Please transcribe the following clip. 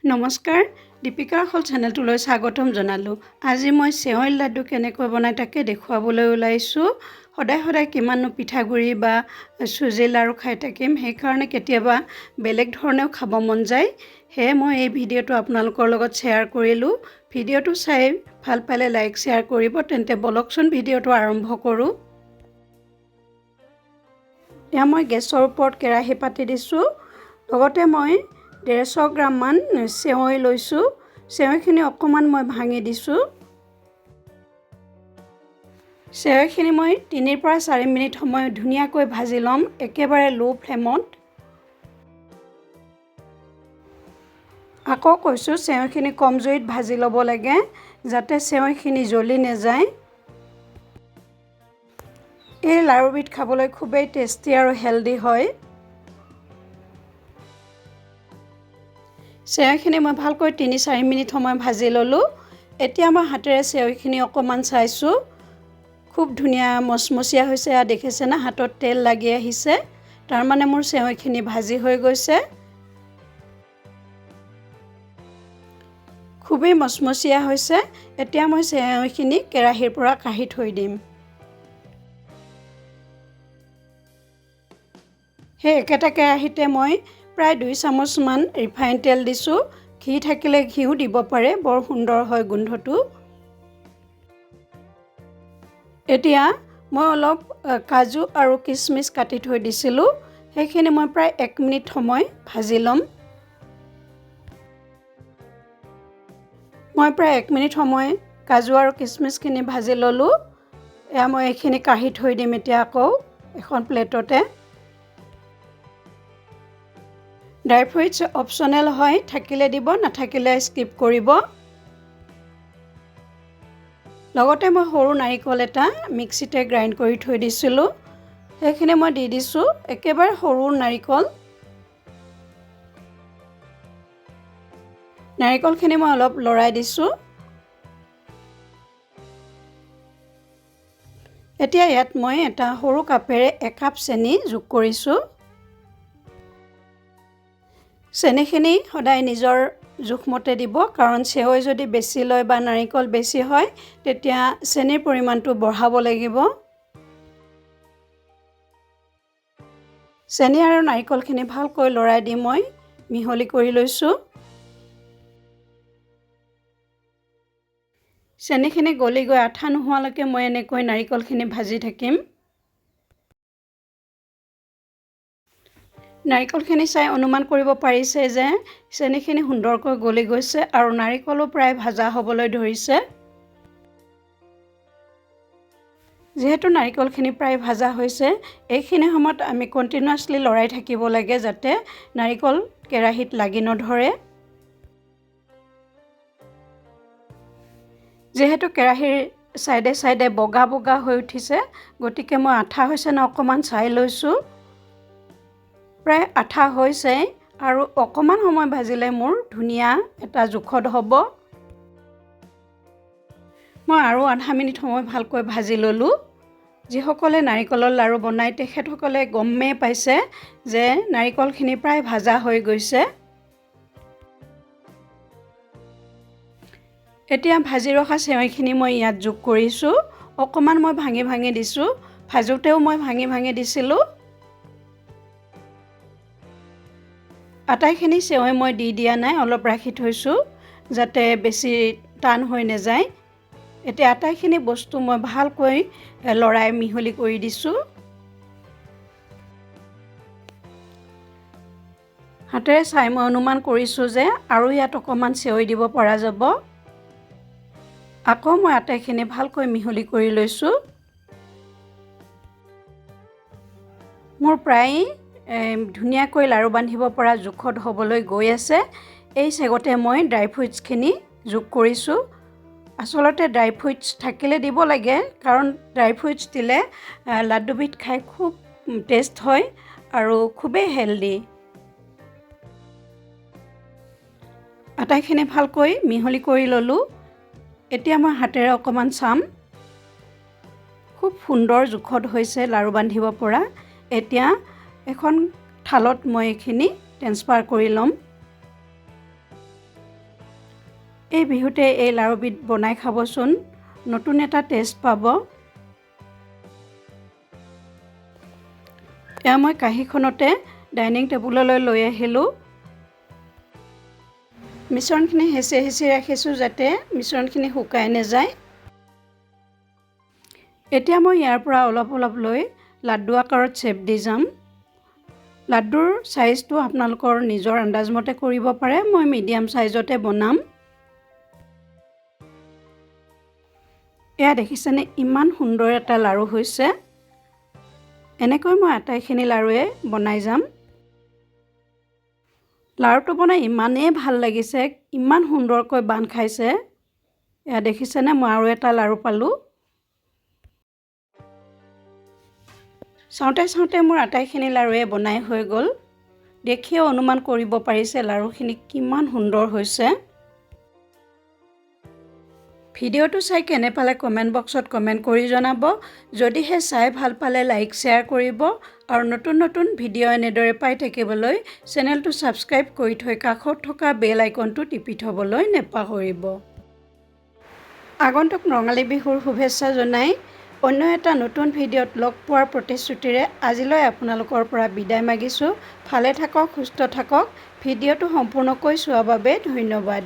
নমস্কাৰ দীপিকাৰ হল চেনেলটোলৈ স্বাগতম জনালোঁ। আজি মই চেৱৈ লাড্ডু কেনেকৈ বনাই তাকে দেখুৱাবলৈ ওলাইছোঁ। সদায় কিমাননো পিঠাগুড়ি বা চুজি লাড়ু খাই থাকিম, সেইকাৰণে কেতিয়াবা বেলেগ ধৰণেও খাব মন যায়। সেয়ে মই এই ভিডিঅ'টো আপোনালোকৰ লগত শ্বেয়াৰ কৰিলোঁ। ভিডিঅ'টো চাই ভাল পালে লাইক শ্বেয়াৰ কৰিব। তেন্তে বলকচোন ভিডিঅ'টো আৰম্ভ কৰোঁ। এতিয়া মই গেছৰ ওপৰত কেৰাহী পাতি দিছোঁ। লগতে মই 150 গ্ৰামমান চেৱৈ লৈছোঁ। চেৱৈখিনি অকণমান মই ভাঙি দিছোঁ। চেৱৈখিনি মই 3 পৰা 4 মিনিট সময় ধুনীয়াকৈ ভাজি ল'ম, একেবাৰে ল' ফ্লেমত। আকৌ কৈছোঁ, চেৱৈখিনি কম জুইত ভাজি ল'ব লাগে, যাতে চেৱৈখিনি জ্বলি নাযায়। এই লাড়ুবিধ খাবলৈ খুবেই টেষ্টি আৰু হেল্ডি হয়। চেৱৈখিনি মই ভালকৈ 3-4 মিনিট সময় ভাজি ল'লোঁ। এতিয়া মই হাতেৰে চেৱৈখিনি অকণমান চাইছোঁ, খুব ধুনীয়া মচমচীয়া হৈছে। দেখিছে না, হাতত তেল লাগি আহিছে, তাৰমানে মোৰ চেৱৈখিনি ভাজি হৈ গৈছে। খুবেই মচমচীয়া হৈছে। এতিয়া মই চেৱৈখিনি কেৰাহীৰ পৰা কাঢ়ি থৈ দিম। সেই একেটা কেৰাহীতে মই প্ৰায় 2 চামুচমান ৰিফাইন তেল দিছোঁ। ঘি থাকিলে ঘিও দিব পাৰে, বৰ সুন্দৰ হয় গোন্ধটো। এতিয়া মই অলপ কাজু আৰু কিচমিচ কাটি থৈ দিছিলোঁ, সেইখিনি মই প্ৰায় 1 মিনিট সময় ভাজি ল'ম। মই প্ৰায় 1 মিনিট সময় কাজু আৰু কিচমিচখিনি ভাজি ল'লোঁ। এয়া মই এইখিনি কাঢ়ি থৈ দিম এতিয়া আকৌ এখন প্লেটতে। ড্ৰাই ফ্ৰুইটছ অপশ্যনেল হয়, থাকিলে দিব, নাথাকিলে স্কিপ কৰিব। লগতে মই সৰু নাৰিকল এটা মিক্সিতে গ্ৰাইণ্ড কৰি থৈ দিছিলোঁ, সেইখিনি মই দি দিছোঁ। একেবাৰে সৰু নাৰিকলখিনি মই অলপ লৰাই দিছোঁ। এতিয়া ইয়াত মই এটা সৰু কাপেৰে 1 কাপ চেনি যোগ কৰিছোঁ। চেনিখিনি সদায় নিজৰ জোখমতে দিব, কাৰণ চেৱৈ যদি বেছি লয় বা নাৰিকল বেছি হয়, তেতিয়া চেনিৰ পৰিমাণটো বঢ়াব লাগিব। চেনি আৰু নাৰিকলখিনি ভালকৈ লৰাই দি মই মিহলি কৰি লৈছোঁ। চেনিখিনি গলি গৈ আঠা নোহোৱালৈকে মই এনেকৈ নাৰিকলখিনি ভাজি থাকিম। নাৰিকলখিনি চাই অনুমান কৰিব পাৰিছে যে চেনিখিনি সুন্দৰকৈ গলি গৈছে আৰু নাৰিকলো প্ৰায় ভাজা হ'বলৈ ধৰিছে। যিহেতু নাৰিকলখিনি প্ৰায় ভাজা হৈছে, এইখিনি সময়ত আমি কণ্টিনিউৱাছলি লৰাই থাকিব লাগে, যাতে নাৰিকল কেৰাহীত লাগি নধৰে। যিহেতু কেৰাহীৰ চাইডে চাইডে বগা বগা হৈ উঠিছে, গতিকে মই আঠা হৈছে নে অকণমান চাই লৈছোঁ। প্ৰায় আঠা হৈছে আৰু অকণমান সময় ভাজিলে মোৰ ধুনীয়া এটা জোখত হ'ব। মই আৰু আধা মিনিট সময় ভালকৈ ভাজি ল'লোঁ। যিসকলে নাৰিকলৰ লাড়ু বনায়, তেখেতসকলে গমেই পাইছে যে নাৰিকলখিনি প্ৰায় ভাজা হৈ গৈছে। এতিয়া ভাজি ৰখা চেৱৈখিনি মই ইয়াত যোগ কৰিছোঁ। অকণমান মই ভাঙি ভাঙি দিছোঁ, ভাজোতেও মই ভাঙি ভাঙি দিছিলোঁ। আটাইখিনি চেৱৈ মই দি দিয়া নাই, অলপ ৰাখি থৈছোঁ, যাতে বেছি টান হৈ নাযায়। এতিয়া আটাইখিনি বস্তু মই ভালকৈ লৰাই মিহলি কৰি দিছোঁ। হাতেৰে চাই মই অনুমান কৰিছোঁ যে আৰু ইয়াত অকণমান চেৱৈ দিব পৰা যাব। আকৌ মই আটাইখিনি ভালকৈ মিহলি কৰি লৈছোঁ। মোৰ প্ৰায় ধুনীয়াকৈ লাড়ু বান্ধিব পৰা জোখত হ'বলৈ গৈ আছে। এই চেগতে মই ড্ৰাই ফ্ৰুইটছখিনি যোগ কৰিছোঁ। আচলতে ড্ৰাই ফ্ৰুইটছ থাকিলে দিব লাগে, কাৰণ ড্ৰাই ফ্ৰুইটছ দিলে লাড্ডুবিধ খাই খুব টেষ্ট হয় আৰু খুবেই হেল্ডি। আটাইখিনি ভালকৈ মিহলি কৰি ল'লোঁ। এতিয়া মই হাতেৰে অকণমান চাম। খুব সুন্দৰ জোখত হৈছে লাড়ু বান্ধিব পৰা। এতিয়া এখন থালত মই এইখিনি ট্ৰেন্সফাৰ কৰি ল'ম। এই বিহুতে এই লাড়ুবিধ বনাই খাবচোন, নতুন এটা টেষ্ট পাব। এয়া মই কাঁহীখনতে ডাইনিং টেবুললৈ লৈ আহিলোঁ। মিশ্ৰণখিনি হেঁচি ৰাখিছোঁ যাতে মিশ্ৰণখিনি শুকাই নাযায়। এতিয়া মই ইয়াৰ পৰা অলপ লৈ লাড্ডু আকাৰত শ্বেপ দি যাম। লাড্ডুৰ চাইজটো আপোনালোকৰ নিজৰ আন্দাজমতে কৰিব পাৰে, মই মিডিয়াম চাইজতে বনাম। এয়া দেখিছেনে ইমান সুন্দৰ এটা লাড়ু হৈছে। এনেকৈ মই আটাইখিনি লাড়ুৱে বনাই যাম। লাড়ুটো বনাই ইমানেই ভাল লাগিছে, ইমান সুন্দৰকৈ বান্ধ খাইছে। এয়া দেখিছেনে মই আৰু এটা লাড়ু পালোঁ। চাওঁতে মোৰ আটাইখিনি লাড়ুৱে বনাই হৈ গ'ল। দেখিয়ে অনুমান কৰিব পাৰিছে লাড়ুখিনি কিমান সুন্দৰ হৈছে। ভিডিঅ'টো চাই কেনে পালে কমেণ্ট বক্সত কমেণ্ট কৰি জনাব। যদিহে চাই ভাল পালে লাইক শ্বেয়াৰ কৰিব আৰু নতুন ভিডিঅ' এনেদৰে পাই থাকিবলৈ চেনেলটো ছাবস্ক্ৰাইব কৰি থৈ কাষত থকা বেল আইকনটো টিপি থ'বলৈ নেপাহৰিব। আগন্তুক ৰঙালী বিহুৰ শুভেচ্ছা জনাই অন্য এটা নতুন ভিডিঅ'ত লগ পোৱাৰ প্ৰতিশ্ৰুতিৰে আজিলৈ আপোনালোকৰ পৰা বিদায় মাগিছোঁ। ভালে থাকক, সুস্থ থাকক। ভিডিঅ'টো সম্পূৰ্ণকৈ চোৱাৰ বাবে ধন্যবাদ।